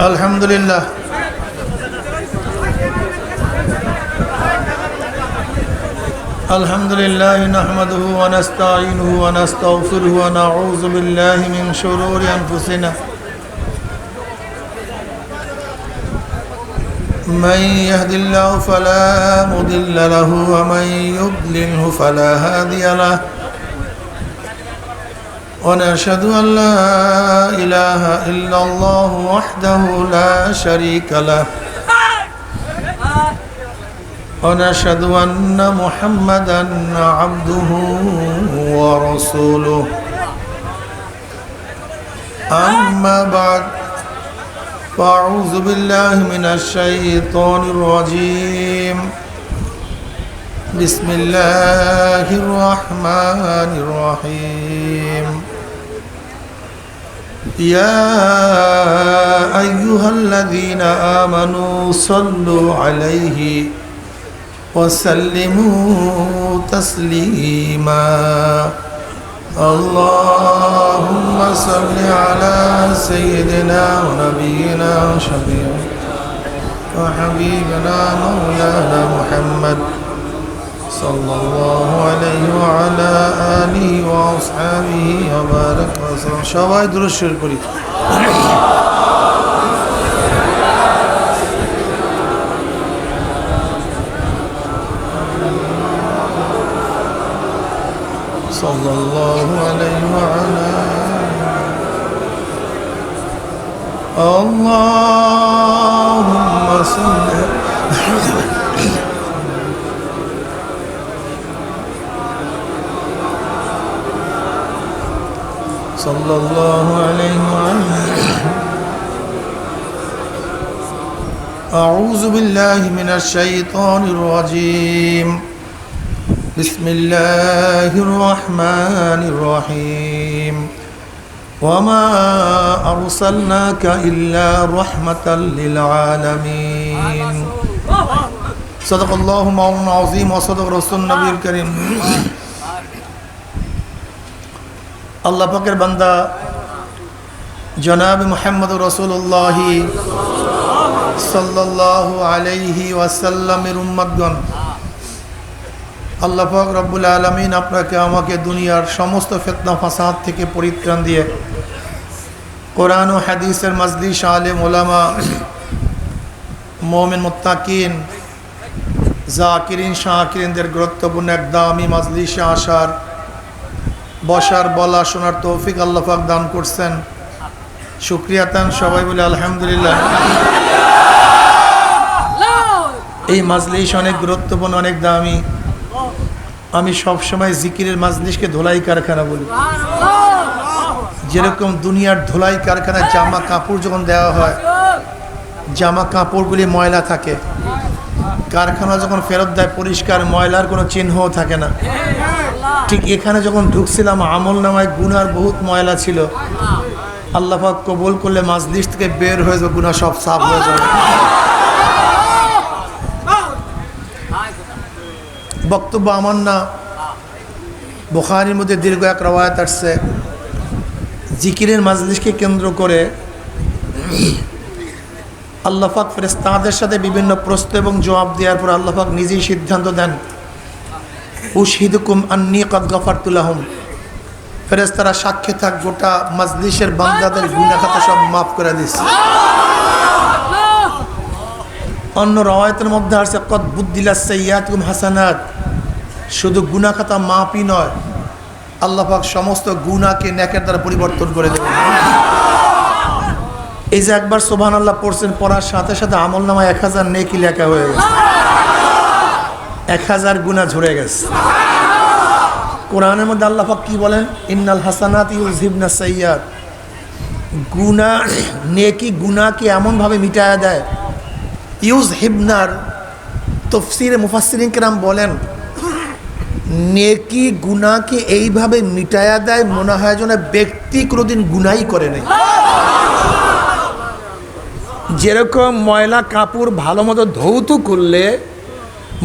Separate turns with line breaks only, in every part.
আলহামদুলিল্লাহ আলহামদুলিল্লাহ নাহমাদুহু ওয়া নাস্তাঈনুহু ওয়া নাস্তাগফিরুহু ওয়া নাউযু বিল্লাহি মিন শুরুরি আনফুসিনা মান ইয়াহদিল্লাহু ফালা মুদিল্লা লাহু ওয়া মান ইউদ্লিলহু ফালা হাদিয়া লাহু ونشهد أن لا إله إلا الله وحده لا شريك له ونشهد أن محمدا عبده ورسوله أما بعد فأعوذ بالله من الشيطان الرجيم بسم الله الرحمن الرحيم يا أيها الذين آمنوا صلوا عليه وسلموا تسليما اللهم صل على سيدنا ونبينا وشفيعنا وحبيبنا مولانا محمد صلى الله عليه وعلى آله وأصحابه وبارك وسلم সবাই দুরূদ শরীফ পড়ি صلى الله عليه وعلى اللهم صل صلى الله عليه وسلم أعوذ بالله من الشيطان الرجيم بسم الله الرحمن الرحيم وما أرسلناك إلا رحمة للعالمين صدق الله مولانا العظيم وصدق رسول النبي الكريم আল্লাহ পাকের বান্দা জনাব মুহাম্মদ রাসূলুল্লাহ সাল্লাল্লাহু আলাইহি ওয়াসাল্লামের উম্মতগণ, আল্লাহ পাক রব্বুল আলামিন আপনাকে আমাকে দুনিয়ার সমস্ত ফিতনা ফাসাদ থেকে পরিত্রাণ দিয়ে কোরআন ও হাদিসের মাজলিস আলেম ওলামা মুমিন মুত্তাকিন জাকিরিন শাকিরিনদের গুরুত্বপূর্ণ এক দামি মাজলিসে আসার বসার বলা শোনার তৌফিক আল্লাহ পাক দান করছেন। শুকরিয়া তান সবাই বলে আলহামদুলিল্লাহ। এই মাজলিস অনেক গুরুত্বপূর্ণ, অনেক দামি। আমি সবসময় জিকিরের মাজলিসকে ধোলাই কারখানা বলি। যেরকম দুনিয়ার ধোলাই কারখানায় জামা কাপড় যখন দেওয়া হয়, জামা কাপড়গুলি ময়লা থাকে, কারখানা যখন ফেরত দেয় পরিষ্কার, ময়লার কোনো চিহ্নও থাকে না। ঠিক এখানে যখন ঢুকছিলাম আমল নামায় গুনার বহুত ময়লা ছিল। আল্লাহ পাক কবুল করলে মাজলিস থেকে বের হয়ে যাবে, গুনাহ সব সাফ হয়ে যাবে। বক্তব্য আমার না, বুখারীর মধ্যে দীর্ঘ এক রওয়ায়াত আসছে। জিকিরের মাজলিসকে কেন্দ্র করে আল্লাহ পাক ফেরেশতাদের সাথে বিভিন্ন প্রশ্ন এবং জবাব দেওয়ার পর আল্লাহ পাক নিজেই সিদ্ধান্ত দেন, উশহিদুকুম আন্নী কদ গফারতু লাহুম। ফেরেশতারা সাক্ষী থাক, গোটা মাজলিসের বান্দাদের গুনাহ খাতা সব মাফ করে দিয়েছে। অন্য রওয়ায়াতের মধ্যে আছে কদ বুদ্দিলাস সাইয়্যাতুকুম হাসানাত। শুধু গুনাহ খাতা মাফই নয়, আল্লাহ পাক সমস্ত গুনাহকে নেকের দ্বারা পরিবর্তন করে দেবেন। এই যে একবার সুবহানাল্লাহ পড়ছেন, পড়ার সাথে সাথে আমলনামায় 1000 নেকি লেখা হয়ে গেছে, 1000 গুনাহ ঝরে গেছে। কোরআনের মধ্যে আল্লাহ পাক কি বলেন? ইন্নাল হাসানাতি ইউযহিবনাস সাইয়্যাত। গুনাহ নেকি গুনাহকে এমনভাবে মিটায়া দেয়। ইউযহিবনার তাফসীরে মুফাসসিরিন কেরাম বলেন, নেকি গুনাহকে এইভাবে মিটায়া দেয় মনে হয় যেন ব্যক্তি কোনোদিন গুনাহই করে নাই। যেরকম ময়লা কাপড় ভালো মতো ধৌত করলে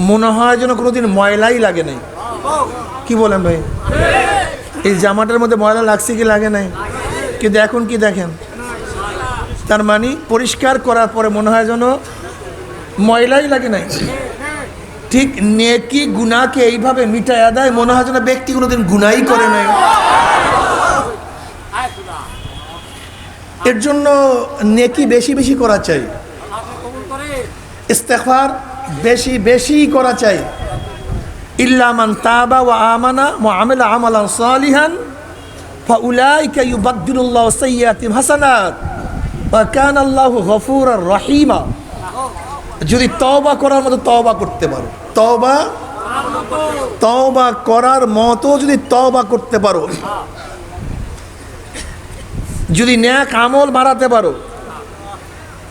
মনে হয় যেন কোনোদিন ময়লাই লাগে নাই। কি বলেন ভাই? এই জামাটার মধ্যে ময়লা লাগছে কি লাগে নাই? কিন্তু এখন কি দেখেন, তার মানে পরিষ্কার করার পরে মনে হয় যেন ময়লাই লাগে নাই। ঠিক নেকি গুনাহকে এইভাবে মিটায়া দেয়, মনে হয় যেন ব্যক্তি কোনোদিন গুনাহই করে নাই। এর জন্য নেকি বেশি বেশি করা চাই, ইস্তেগফার বেশি বেশি করা চাই। ইল্লা মান তাবা ওয়া আমানা ওয়া আমিলা আমালান সালিহান ফাউলাইকা ইউবাদদিলুল্লাহু সাইয়্যাতিহিম হাসানাত ওয়া কানা আল্লাহু গফুরার রহিমা। যদি তওবা করার মতো তওবা করতে পারো, তওবা করার মতো যদি তওবা করতে পারো, যদি নেক আমল বাড়াতে পারো,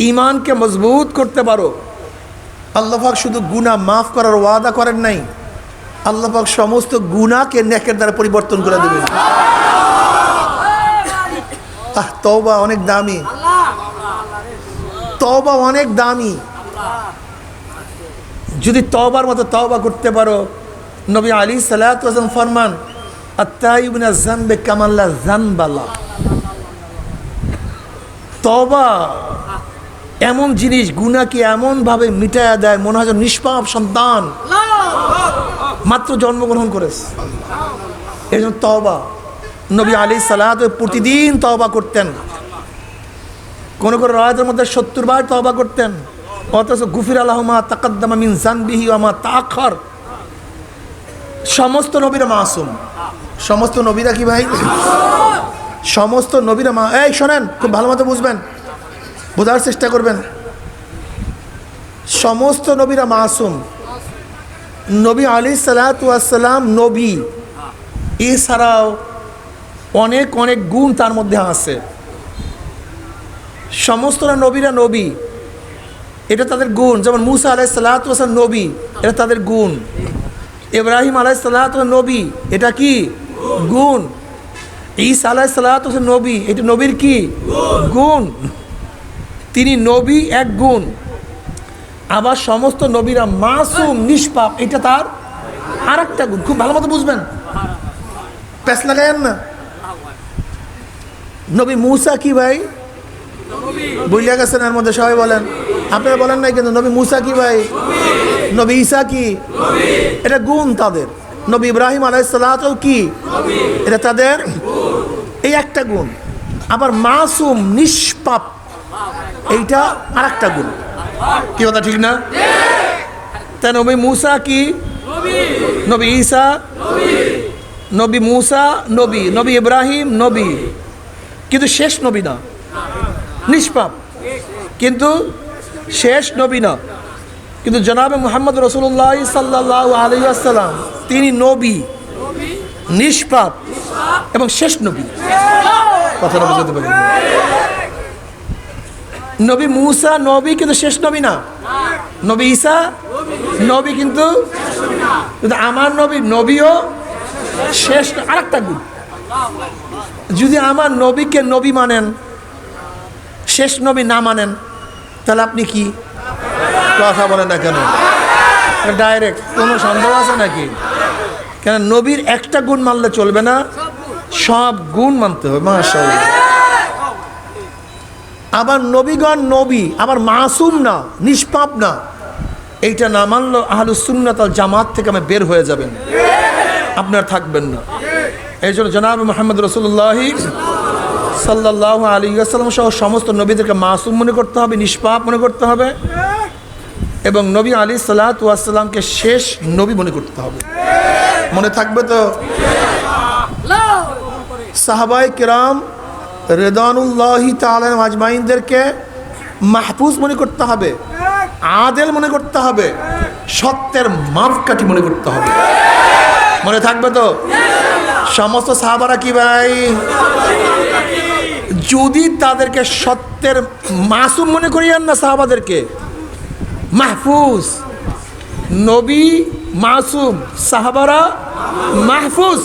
ঈমানকে মজবুত করতে পারো, আল্লাহ পাক শুধু গুনাহ মাফ করার ওয়াদা করেন নাই, আল্লাহ পাক সমস্ত গুনাহকে নেকের দ্বারা পরিবর্তন করে দেবেন। তওবা অনেক দামি, তওবা অনেক দামি। যদি তওবার মতো তওবা করতে পারো, নবী আলাইহিস সালাতু ওয়াস সালাম ফরমান আত-তাইয়িবু মিনাজ যানবি কামান লা যানবা লাহ। তওবা এমন জিনিস, গুনাহকে এমনভাবে মিটায়া দেয়, মনে হয় নিষ্পাপ সন্তান মাত্র জন্মগ্রহণ করেছে। এই জন্য তওবা, নবী আলাইহিস সালাতু প্রতিদিন তওবা করতেন। কোন কোন রায়াতের মধ্যে 70 বার তওবা করতেন। অথচ গুফির আলাহু মা তাকাদ্দামা মিন যানবিহি ওয়া মা তাআখার। সমস্ত নবীরা মাসুম। সমস্ত নবীরা কি ভাই? সমস্ত নবীরা এই শোনেন, খুব ভালো মতো বুঝবেন, বোঝার চেষ্টা করবেন। সমস্ত নবীরা মাসুম। নবী আলাইহিস সালাতু ওয়াস সালাম নবী, এছাড়াও অনেক অনেক গুণ তার মধ্যে আছে। সমস্ত নবীরা নবী, এটা তাদের গুণ। যেমন মুসা আলাইহিস সালাতু ওয়াস সালাম নবী, এটা তাদের গুণ। ইব্রাহিম আলাইহিস সালাতু ওয়াস নবী, এটা কি গুণ। ঈসা আলাইহিস সালাতু ওয়াস নবী, এটা নবীর কি গুণ। তিনি নবী, এক গুণ। আবার সমস্ত নবীরা মাসুম, নিষ্পাপ, এটা তার আর একটা গুণ। খুব ভালো মতো বুঝবেন, প্যাস লাগায়েন না। নবী মুসা কি ভাই? বুঝিয়া গেছেন? এর মধ্যে সবাই বলেন, আপনারা বলেন নাই কিন্তু নবী মুসা কি ভাই? নবী ঈসা কি? এটা গুণ তাদের। নবী ইব্রাহিম আলাইহিস সালাতু কি? এটা তাদের এই একটা গুণ। আবার মাসুম, নিষ্পাপ, এইটা আর একটা গুণ। কি কথা ঠিক না? তাই নবী মুসা কি? নবী ঈসা, নবী মুসা নবী, নবী ইব্রাহিম নবী, কিন্তু শেষ নবী না। নিষ্পাপ কিন্তু শেষ নবী না। কিন্তু জনাবে মুহাম্মদ রাসূলুল্লাহ সাল্লাল্লাহু আলাইহি ওয়াসাল্লাম তিনি নবী, নিষ্পাপ এবং শেষ নবী। কথাটা বুঝতে পারি? নবী মুসা নবী কিন্তু শেষ নবী না। নবী ঈসা নবী কিন্তু আমার নবী নবীও শেষ। আরেকটা গুণ, যদি আমার নবীকে নবী মানেন, শেষ নবী না মানেন, তাহলে আপনি কি? কথা বলেন না কেন? ডাইরেক্ট কোনো সন্দেহ আছে নাকি? কেন নবীর একটা গুণ মানলে চলবে না, সব গুণ মানতে হবে। মাশাআল্লাহ। আবার নবীগণ নবী, আবার মাসুম না, নিষ্পাপ না, এইটা না মানলে আহলুস সুন্নাত ওয়াল জামাত থেকে আমি বের হয়ে যাবেন, আপনার থাকবেন না। এই জন্য জনাব মুহাম্মদ রাসূলুল্লাহ সাল্লাল্লাহু আলাইহি ওয়াসাল্লাম সহ সমস্ত নবীদেরকে মাসুম মনে করতে হবে, নিষ্পাপ মনে করতে হবে, এবং নবী আলাইহিস সালাতু ওয়াস সালামকে শেষ নবী মনে করতে হবে। মনে থাকবে তো? সাহাবায়ে কেরাম রিদওয়ানুল্লাহি তাআলা আজমাইনদেরকে মাহফুজ মনে করতে হবে, আদেল মনে করতে হবে, সত্যের মাপকাঠি মনে করতে হবে। মনে থাকবে তো? সমস্ত সাহাবারা কি ভাই? যদি তাদেরকে সত্যের মাসুম মনে করিয়েন না, সাহাবাদেরকে মাহফুজ। নবী মাসুম, সাহাবারা মাহফুজ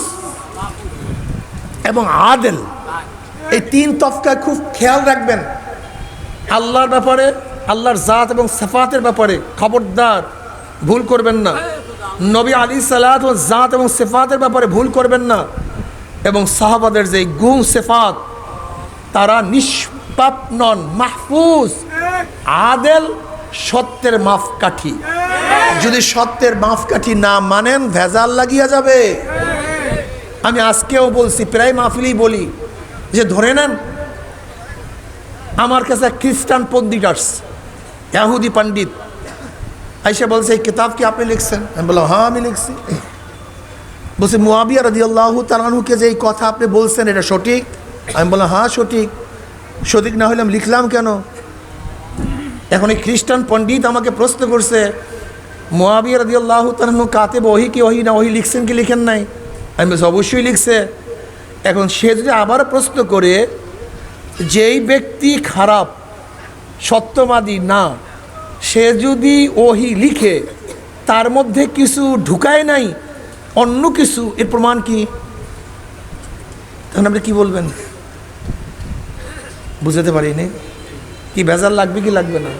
এবং আদেল। এই তিন তফকা খুব খেয়াল রাখবেন। আল্লাহর ব্যাপারে, আল্লাহর জাত এবং সিফাতের ব্যাপারে খবরদার ভুল করবেন না। নবী আলাইহিস সালাত ও জাত এবং সিফাতের ব্যাপারে ভুল করবেন না। এবং সাহাবাদের যে গুণ সিফাত, তারা পাপ নন, মাহফুজ, আদেল, সত্যের মাপকাঠি। যদি সত্যের মাপকাঠি না মানেন ভেজাল লাগিয়া যাবে। আমি আজকেও বলছি, প্রায় মাহফিলেই বলি যে ধরে নেন আমার কাছে খ্রিস্টান পণ্ডিত আসছে, ইহুদি পণ্ডিত আইসা বলছে এই কিতাব কি আপনি লিখছেন? আমি বললাম হ্যাঁ আমি লিখছি। বলছে মুয়াবিয়া রাদিয়াল্লাহু তাআলা আনহুকে যে এই কথা আপনি বলছেন এটা সঠিক? আমি বললাম হ্যাঁ সঠিক। সঠিক না হলে আমি লিখলাম কেন? এখন এই খ্রিস্টান পণ্ডিত আমাকে প্রশ্ন করছে মুয়াবিয়া রাদিয়াল্লাহু তাআলা আনহু কাতেব ওহী কি ওহী না ওহী লিখছেন কি লিখেন নাই? আমি বলছি অবশ্যই লিখছে। এখন সে যদি আবার প্রশ্ন করে যেই ব্যক্তি খারাপ সত্যবাদী না, সে যদি ওহী লিখে তার মধ্যে কিছু ঢুকায় নাই অন্য কিছু, এর প্রমাণ কি? তখন আপনি কি বলবেন? বুঝতে পারিনি কি ভেজাল লাগবে কি লাগবে না?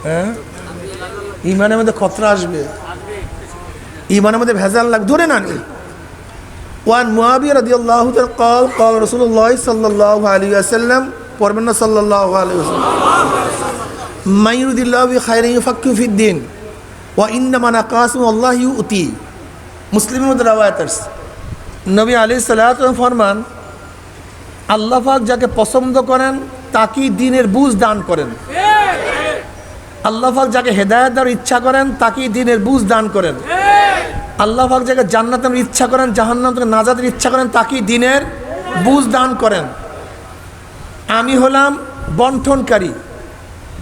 হ্যাঁ, ইমানের মধ্যে খতরা আসবে, ইমানের মধ্যে ভেজাল লাগবে। ধরে না ওয়ান মুয়াবিয়া রাদিয়াল্লাহু তাআলা قال قال رسول الله صلى الله عليه وسلم পড়বেন না সাল্লাল্লাহু আলাইহি ওয়াসাল্লাম মান ইউরিদিল্লাহু বিখাইরিন ইউফাক্কিহু ফিদ্দিন ওয়া ইন্নামা নাকাসিমু আল্লাহু ইউতি। মুসলিমের মধ্যে রওয়ায়াত আছে, নবী আলাইহিস সালাতু ওয়া ফরমান আল্লাহ পাক যাকে পছন্দ করেন তাকেই দ্বীনের বুঝ দান করেন। আল্লাহ পাক যাকে হেদায়েত দেওয়ার ইচ্ছা করেন তাকেই দ্বীনের বুঝ দান করেন। আল্লাহ পাক যাকে জান্নাতের ইচ্ছা করেন, জাহান্নাম থেকে নাজাতের ইচ্ছা করেন তাকেই দ্বীনের বুঝ দান করেন। আমি হলাম বন্টনকারী,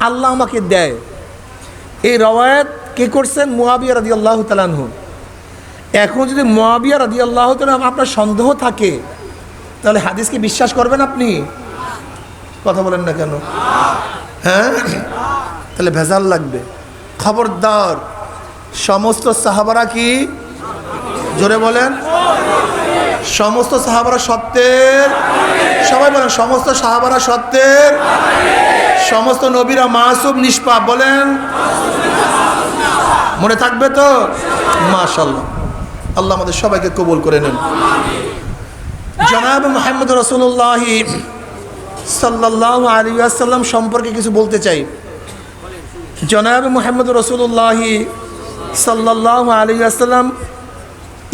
আল্লাহ আমাকে দেয়। এই রওয়ায়াত কে করছেন? মুয়াবিয়া রাদিয়াল্লাহু তাআলা আনহু। এখন যদি মুয়াবিয়া রাদিয়াল্লাহু তাআলা আপনার সন্দেহ থাকে তাহলে হাদিসকে বিশ্বাস করবেন আপনি? কথা বলেন না কেন? হ্যাঁ, তাহলে ভেজাল লাগবে। খবরদার, সমস্ত সাহাবারা কি, জোরে বলেন, সমস্ত সাহাবারা সত্যের, সবাই বলেন সমস্ত সাহাবারা সত্যের, সমস্ত নবীরা মাসুম নিষ্পাপ, বলেন মনে থাকবে তো? মাশাআল্লাহ, আল্লাহ আমাদের সবাইকে কবুল করে নেন। জনাব মুহাম্মদ রাসূলুল্লাহ সাল্লাল্লাহু আলাইহি ওয়াসাল্লাম সম্পর্কে কিছু বলতে চাই। জনাব মুহাম্মদ রাসূলুল্লাহ সাল্লাল্লাহু আলাইহি ওয়াসাল্লাম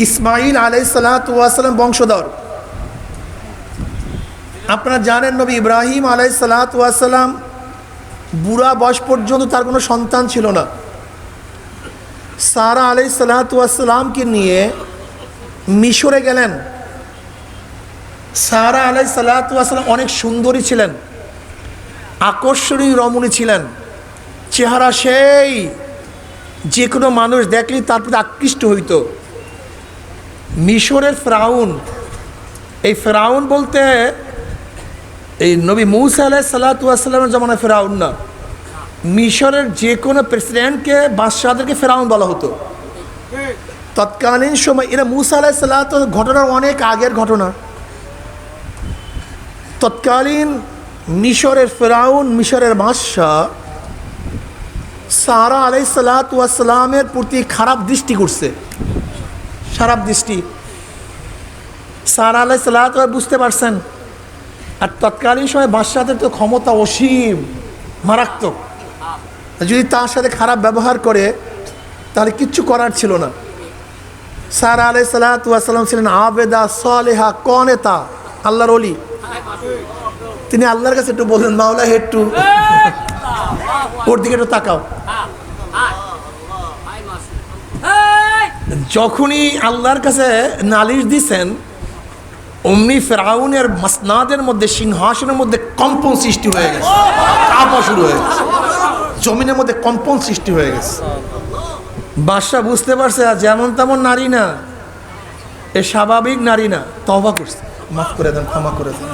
ইসমাঈল আলাইহিস সালাতু ওয়াস সালাম বংশধর। আপনারা জানেন নবী ইব্রাহিম আলাইহিস সালাতু ওয়াস সালাম বুড়া বয়স পর্যন্ত তার কোনো সন্তান ছিল না। সারা আলাইহিস সালাতু ওয়াস সালামকে নিয়ে মিশরে গেলেন। সারা আলাইহিস সালাতু ওয়াস সালাম অনেক সুন্দরী ছিলেন, আকর্ষণীয় রমণী ছিলেন, চেহারা সেই যে কোনো মানুষ দেখলেই তার প্রতি আকৃষ্ট হইত। মিশরের ফেরাউন, এই ফেরাউন বলতে এই নবী মূসা আলাইহিস সালাতু ওয়াস সালামের জামানায় ফেরাউন না, মিশরের যে কোনো প্রেসিডেন্টকে, বাদশাহদেরকে ফেরাউন বলা হতো তৎকালীন সময়। এরা মূসা আলাইহিস সালাতু ঘটনার অনেক আগের ঘটনা। তৎকালীন মিশরের ফেরাউন, মিশরের বাদশাহ সারা আলাইহিস সালাতু ওয়াস সালামের প্রতি খারাপ দৃষ্টি করছে, খারাপ দৃষ্টি। সারা আলাইহিস সালাতু বুঝতে পারছেন। আর তৎকালীন সময় বাদশাহদের তো ক্ষমতা অসীম, মারাত্মক। যদি তার সাথে খারাপ ব্যবহার করে তাহলে কিচ্ছু করার ছিল না। সারা আলাইহিস সালাতু ওয়াস সালাম ছিলেন আবেদা সালেহা কনেতা, আল্লাহর ওলি। তিনি আল্লাহর কাছে একটু বললেন মাওলা একটু ওর দিকে একটু তাকাও। যখনই আল্লাহর কাছে নালিশ দিছেন অমনি ফেরাউনের মাসনাদের মধ্যে, সিংহাসনের মধ্যে কম্পন সৃষ্টি হয়ে গেছে, কাঁপা শুরু হয়ে গেছে, জমিনের মধ্যে কম্পন সৃষ্টি হয়ে গেছে। বাদশা বুঝতে পারছে যেমন তেমন নারী না, এ স্বাভাবিক নারী না। তওবা করছে, মাফ করে দেন, ক্ষমা করে দেন,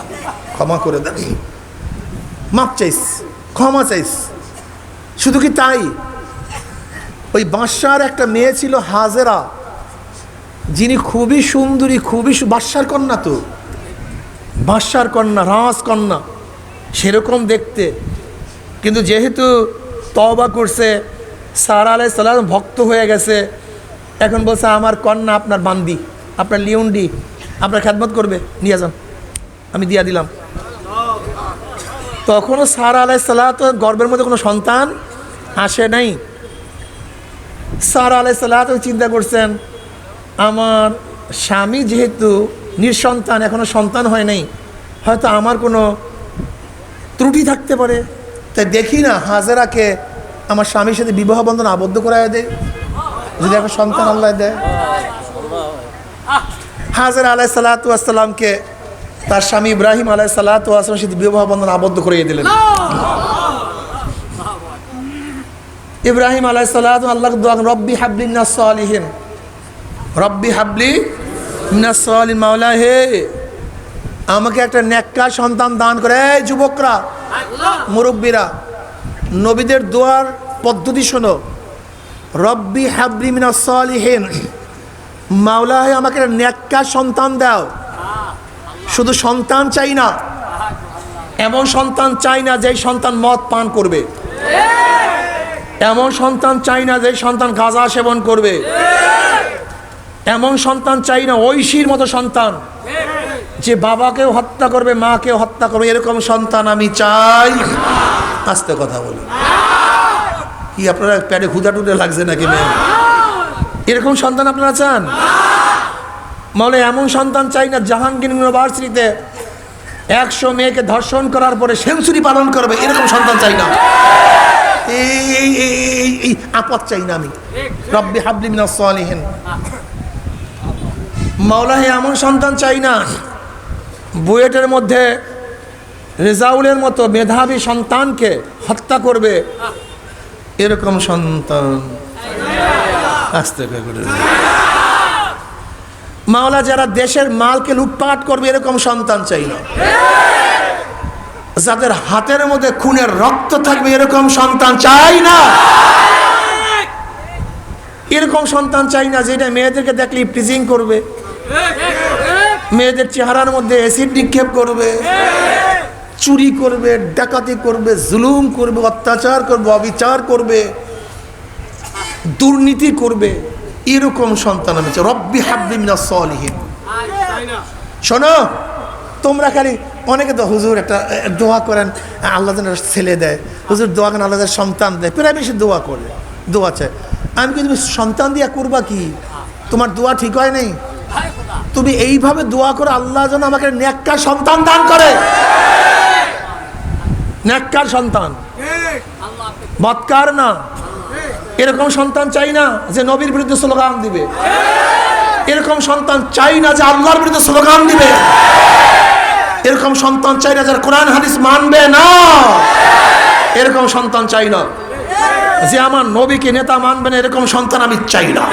ক্ষমা করে দেন, মাফ চাইস, ক্ষমা চাইস। শুধু কি তাই, ওই বাদশার একটা মেয়ে ছিল হাজেরা, যিনি খুবই সুন্দরী, খুবই বাদশার কন্যা, তো বাদশার কন্যা, রাজকন্যা সেরকম দেখতে। কিন্তু যেহেতু তওবা করছে, সারা আলাইহিস সালাম ভক্ত হয়ে গেছে, এখন বলছে আমার কন্যা আপনার বান্দি, আপনার লিওন্ডি, আপনার খেদমত করবে, নিয়ে যান, আমি দিয়া দিলাম। তখনও সারা আলাইহিস সালাত গর্ভের মধ্যে কোনো সন্তান আসে নাই। সারা আলাইহিস সালাত চিন্তা করছেন, আমার স্বামী যেহেতু নিঃসন্তান, এখনো সন্তান হয় নাই, হয়তো আমার কোনো ত্রুটি থাকতে পারে, তাই দেখি না হাজেরাকে আমার স্বামীর সাথে বিবাহ বন্ধন আবদ্ধ করায় দেয়, যদি এখন সন্তান আল্লাহ দেয়। হাজেরা আলাইহিস সালাতু ওয়াস সালামকে তার স্বামী ইব্রাহিম আলাইহিস সালাতু ওয়াস সালামের সাথে বিবাহ বন্ধন আবদ্ধ করিয়ে দিলেন। ইব্রাহিম আলাইহিস সালাতু আল্লাহকে দোয়া করেন, রব্বি হাবলি মিনাস সালিহিন, রব্বি হাবলি মিনাস সালিহিন, মাওলা হে আমাকে একটা নেককার সন্তান দান করে। এই যুবকরা, মুরব্বীরা, নবীদের দোয়ার পদ্ধতি শোনো। রব্বি হাবলি মিনাস সালিহিন, মাওলা হে আমাকে একটা নেককার সন্তান দাও। শুধু সন্তান চাই না, এমন সন্তান চাই না যে সন্তান মদ পান করবে, এমন সন্তান চাই না যে সন্তান গাঁজা সেবন করবে, এমন সন্তান চাই না ঐশীর মতো সন্তান যে বাবাকেও হত্যা করবে, মাকেও হত্যা করবে, এরকম সন্তান আমি চাই। আস্তে কথা বলি, কি আপনারা প্যাডে ক্ষুধা টুদে লাগছে নাকি? এরকম সন্তান আপনারা চান? মানে এমন সন্তান চাই না জাহাঙ্গীর ইউনিভার্সিটিতে 100 মেয়েকে ধর্ষণ করার পরে সেঞ্চুরি পালন করবে, এরকম সন্তান চাই না। এই আপদ চাই না আমি। রব্বি হাবলি মিনাস সালিহিন, মাওলা হে এমন সন্তান চাই না বুয়েটের মধ্যে রেজাউলের মতো মেধাবী সন্তানকে হত্যা করবে, এরকম সন্তান আস্তে করে। মাওলা যারা দেশের মালকে লুটপাট করবে, এরকম সন্তান চাই না। যাদের হাতের মধ্যে খুনের রক্ত থাকবে, এরকম সন্তান চাই না। এরকম সন্তান চাই না যেটা মেয়েদেরকে দেখলে প্রিজিং করবে, মেয়েদের চেহারার মধ্যে অ্যাসিড নিক্ষেপ করবে, চুরি করবে, ডাকাতি করবে, জুলুম করবে, অত্যাচার করবে, অবিচার করবে, দুর্নীতি করবে, এরকম সন্তান আমি চাই। রব্বি হাবলি মিনাস সালিহিন। শোনো, তোমরা খালি অনেকে তো হুজুর একটা দোয়া করেন আল্লাহ যেন ছেলে দেয়, হুজুর দোয়া করেন আল্লাহ যেন সন্তান দেয়, প্রায় বেশি দোয়া করে, দোয়া চায়। আমি কি তুমি সন্তান দিয়া করবা কি? তোমার দোয়া ঠিক হয় নাই। তুমি এইভাবে দোয়া করো আল্লাহ যেন আমাকে নেককার সন্তান দান করে, নেককার সন্তান, বদকার না। এরকম সন্তান চাই না যে নবীর বিরুদ্ধে স্লোগান দিবে, এরকম সন্তান চাই না যে আল্লাহর বিরুদ্ধে স্লোগান দিবে, এরকম সন্তান চাই না যারা কোরআন হাদিস মানবে না, এরকম সন্তান চাই না যে আমার নবীকে নেতা মানবে না, এরকম সন্তান আমি চাই না।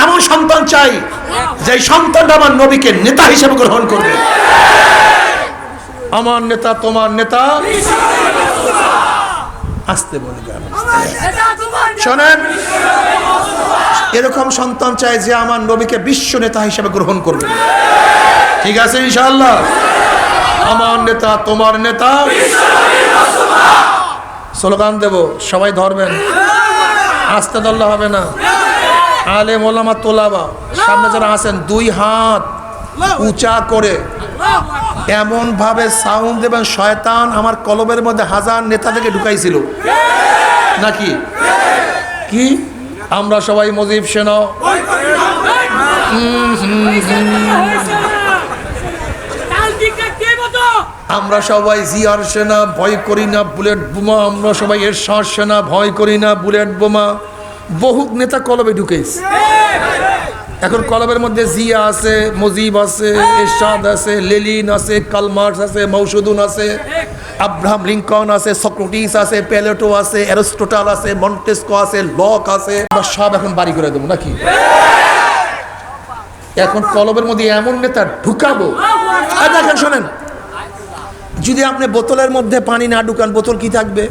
এমন সন্তান চাই যে সন্তানটা আমার নবীকে নেতা হিসেবে গ্রহণ করবে। আমার নেতা তোমার নেতা, আসতে বলে শোনেন, এরকম সন্তান চাই যে আমার নবীকে বিশ্ব নেতা হিসেবে গ্রহণ করবে। ঠিক আছে ইনশাআল্লাহ? আমার নেতা তোমার নেতা, স্লোগান দেব, সবাই ধরবেন, আস্তে ধরলে হবে না। আলেম ওলামা তোলাবা সামনে যারা আছেন 2 হাত উঁচা করে এমন ভাবে সাউন্ড দেবেন, শয়তান আমার কলবের মধ্যে 1000 নেতাদেরকে ঢুকাইছিল নাকি? কি আমরা সবাই মুজিব সেনা, আমরা সবাই জিয়ার সেনা, ভয় করি না বুলেট বোমা, আমরা সবাই এরশাদ সেনা, ভয় করি না বুলেট বোমা। বহুত নেতা কলবে ঢুকেছে। এখন কলবের মধ্যে জিয়া আছে, মুজিব আছে, এরশাদ আছে, লেলিন আছে, কার্ল মার্কস আছে, মৌসুদুন আছে, আব্রাহাম লিঙ্কন আছে, সক্রেটিস আছে, প্লেটো আছে, অ্যারিস্টটল আছে, মন্টেস্কো আছে, লক আছে, আমরা সব এখন বাড়ি করে দেবো নাকি? এখন কলবের মধ্যে এমন নেতা ঢুকাবো। দেখেন শোনেন, যদি আপনি বোতলের মধ্যে পানি না ঢুকান, বোতল কি থাকবে?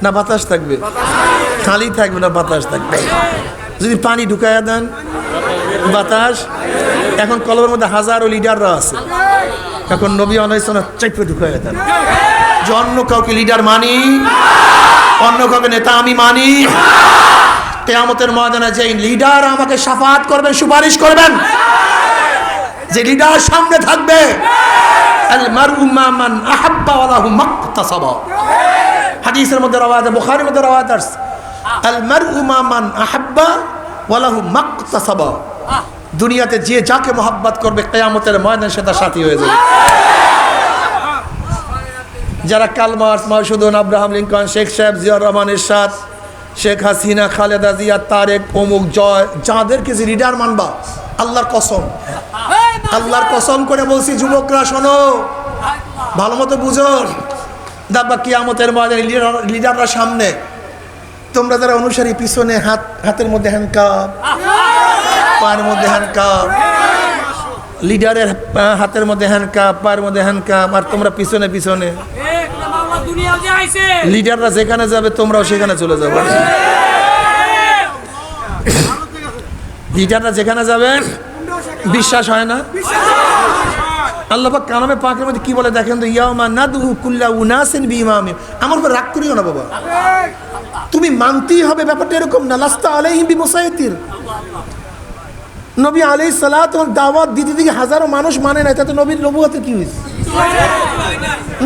না বাতাস থাকবে? খালি থাকবে না বাতাস থাকবে? যদি পানি ঢুকাইয়া দেন, বাতাস। এখন কলবের মধ্যে হাজারো লিডাররা আছে, এখন নবী আলাইহিস সালাম চাইপে ঢুকাইয়া দেন যে অন্য কাউকে লিডার মানি, অন্য কাউকে নেতা আমি মানি। কিয়ামতের ময়দানে যে লিডার আমাকে শাফাআত করবেন, সুপারিশ করবেন, যে লিডার সামনে থাকবে, আল মারউ মা মান আহাব্বা ওয়া লাহু মাকতাসাবা। হাদিসের মধ্যে রাওয়াত, বুখারীর মধ্যে রাওয়াত আছে, আল মারউ মা মান আহাব্বা ওয়া লাহু মাকতাসাবা। দুনিয়াতে যে যাকে মহব্বত করবে কিয়ামতের ময়দানে সে তার সাথী হয়ে যাবে। যারা Karl Marx, Mao Zedong, Abraham Lincoln, Sheikh Saheb, Ziaur Rahman এরশাদ, শেখ হাসিনা, খালেদা জিয়া, তারেক, অমুক, জয়, যাদেরকে যে লিডার মানবা, আল্লাহর কসম, আল্লাহর কসম করে বলছি, যুবকরা শোনো, ভালো মতো বুঝো, দেখবা কিয়ামতের ময়দানে লিডাররা সামনে, তোমরা যারা অনুসারী পিছনে হাতের মধ্যে হ্যান্ডকাপ, পায়ের মধ্যে হ্যান্ডকাপ, লিডারের হাতের মধ্যে হ্যান্ডকাপ, পায়ের মধ্যে হ্যান্ডকাপ, আর তোমরা পিছনে পিছনে। লিডাররা যেখানে যাবে তোমরাও সেখানে চলে যাবে। লিডাররা যেখানে যাবে বিশ্বাস হয় না? আল্লাহ পাক কালামে পাকের মধ্যে কি বলে দেখেন তো, ইয়াউমা নাদউ কুল্লা উনাসিন বিইমামিহিম। আমার উপর রাগ করিও না বাবা, তুমি মানতেই হবে, ব্যাপারটা এরকম না। লাস্তা আলাইহিম বিমুসাইতির। নবী আলাইহিস সালাত ওয়াল দাওয়াত দিতে দিকে হাজারো মানুষ মানে না, তাতে নবীর নবুয়তের কি হয়েছে?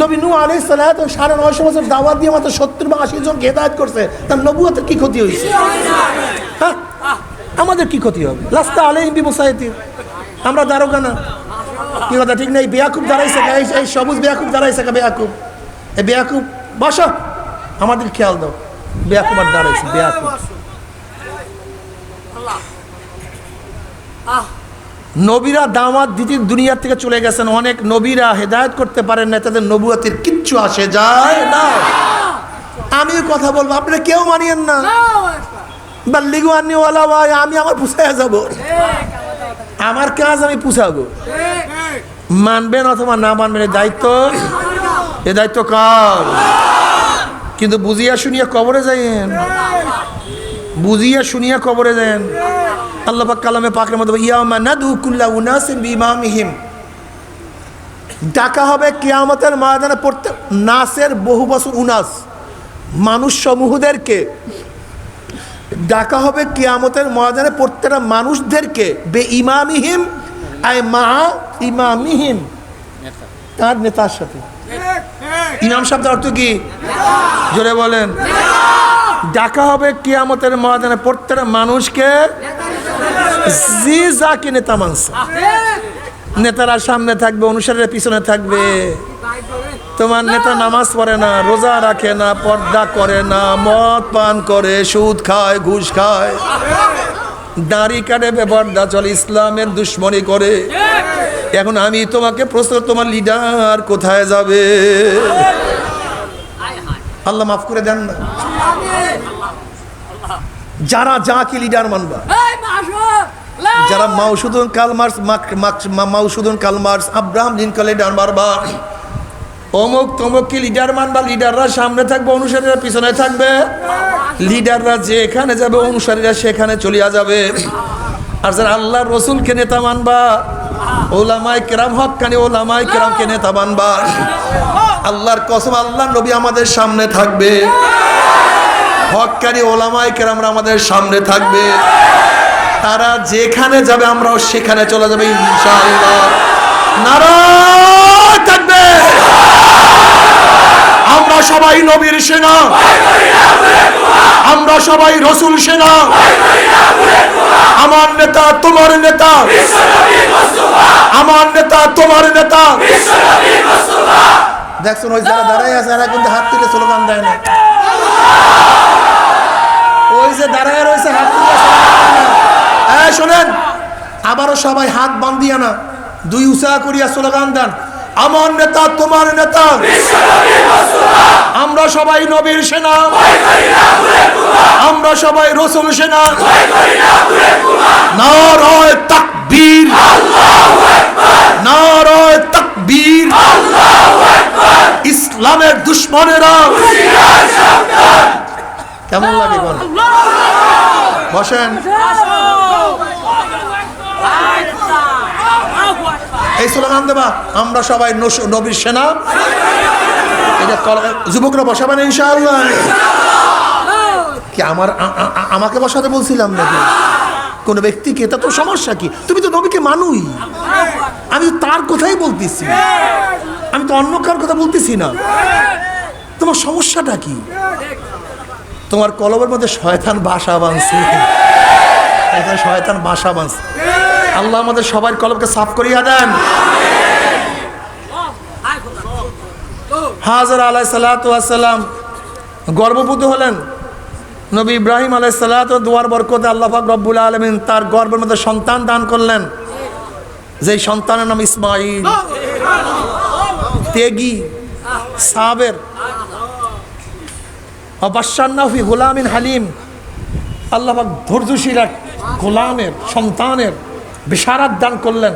নবী নূহ আলাইহিস সালাত 950 বছর দাওয়াত দিয়ে মাত্র 70 বা 80 জনকে হেদায়েত করছে, তার নবুয়তের কি ক্ষতি হয়েছে? হ্যাঁ, আমাদের কি ক্ষতি হবে? লাস্তা আলাইহিম বিমুসাইতির। আমরা দারোগা না, কি কথা ঠিক নেই? বেয়াকুব দাঁড়াইছে, এই সবুজ বেয়াকুব দাঁড়াইছে, বেয়াকুব, এই বেয়াকুব বসো, আমাদের খেয়াল দাও। বেয়াকুব আর দাঁড়াইছে, বেয়াকুব। নবীরা দাওয়াত দিতে দুনিয়া থেকে চলে গেছেন, অনেক নবীরা হেদায়েত করতে পারেন না, তাদের নবুয়তের কিচ্ছু আসে যায় না। আমিও কথা বলবো, আপনারা কেউ মানিয়েন না। বাল্লিগু আন্নি ওয়ালা ভাই, আমি আমার পুষায় যাব, আমার কাজ আমি পুষাবো। মানবেন অথবা না মানবেন, এ দায়িত্ব কার? কিন্তু বুঝিয়া শুনিয়া কবরে যাইয়েন, বুঝিয়া শুনিয়া কবরে যান। আল্লাহ পাক কালামে পাকের মধ্যে ইয়াউমা নাদউ কুল্লা উনাসিন বিইমামিহিম, ডাকা হবে কিয়ামতের ময়দানে প্রত্যেক নাসের বহু বছর উনাস, মানুষ সমূহদেরকে ডাকা হবে কিয়ামতের ময়দানে, প্রত্যেকটা মানুষদেরকে বেইমামিহিম আয় মা ইমামিহিম, তার নেতার সাথে। ইমাম শব্দের অর্থ কি? জোরে বলেন। ডাকা হবে কিয়ামতের ময়দানে প্রত্যেকটা মানুষকে জি যাকে নেতা মানছে। নেতারা সামনে থাকবে, অনুসারীরা পিছনে থাকবে। তোমার নেতা নামাজ পড়ে না, রোজা রাখে না, পর্দা করে না, মদ পান করে, সুদ খায়, ঘুষ খায়, দাড়ি কাটে, বেপর্দা চলে, ইসলামের দুশ্মনী করে। এখন আমি তোমাকে প্রশ্ন, তোমার লিডার কোথায় যাবে? আল্লাহ মাফ করে দেন না। যারা যাকে লিডার মানবা, যারা মাওসুদুন Karl Marx, Abraham Lincoln leader মানবা, অমুক তমুককে লিডার মানবা, লিডাররা সামনে থাকবে, অনুসারীরা পিছনে থাকবে। লিডাররা যেখানে যাবে অনুসারীরা সেখানে চলিয়া যাবে। আর যারা আল্লাহর রসুলকে নেতা মানবা, ওলামায়ে কেরাম, হক্কানি ওলামায়ে কেরামকে নেতা মানবা, আল্লাহর কসম, আল্লাহর নবী আমাদের সামনে থাকবে, হক্কানি ওলামায়ে কেরামরা আমাদের সামনে থাকবে। তারা যেখানে যাবে আমরাও সেখানে চলে যাবে ইনশাআল্লাহ। নারায়ে তাকবীর। আমরা সবাই নবীর সেনা, আমরা সবাই রসুল সেনা। আমার নেতা তোমার নেতা, আমার নেতা তোমার নেতা। দেখছেন ওই যারা দাঁড়ায় আছে এরা কিন্তু হাত তুলে স্লোগান দেয় না। ওই যে দাঁড়ায় রয়েছে হাত তুলে স্লোগান দেয় না। শোনেন, আবারও সবাই হাত বান্ধিয়া না, দুই উঁচা করিয়া স্লোগান দেন, আমার নেতা তোমার নেতা, আমরা সবাই নবীর সেনা, আমরা সবাই রসুল সেনা। নারায়ে তাকবীর, নারায়ে তাকবীর। ইসলামের দুশমনেরা কেমন লাগে বল? বসেন। এই স্লোগান দেবা, আমরা সবাই নবীর সেনা। এটা যুবকরা বসাবেন ইনশাআল্লাহ। কি আমাকে বসাতে বলছিলাম নাকি কোন ব্যক্তিকে? তা তো সমস্যা কি? তুমি তো নবীকে মানুই। আমি তো তার কথাই বলতেছি, আমি তো অন্য কার কথা বলতেছি না। তোমার সমস্যাটা কি? তোমার কলবের মধ্যে শয়তান বাসা বাঁধছে, শয়তান বাসা বাঁধছে। আল্লাহ আমাদের সবার কলবকে সাফ করিয়া দেন। হাজরা আলাইহিস সালাতু ওয়াস সালাম গর্ভবতী হলেন। নবী ইব্রাহিম আলাইহিস সালাতু দোয়ার বরকতে আল্লাহ পাক রব্বুল আলামিন তার গর্ভের মধ্যে সন্তান দান করলেন, যেই সন্তানের নাম ইসমাঈল। তেগী, সাবের, অবাশশারনাহু ফি গুলামিন হালিম। আল্লাহ পাক ধৈর্যশীল এক গোলামের সন্তানের বিশারাত দান করলেন।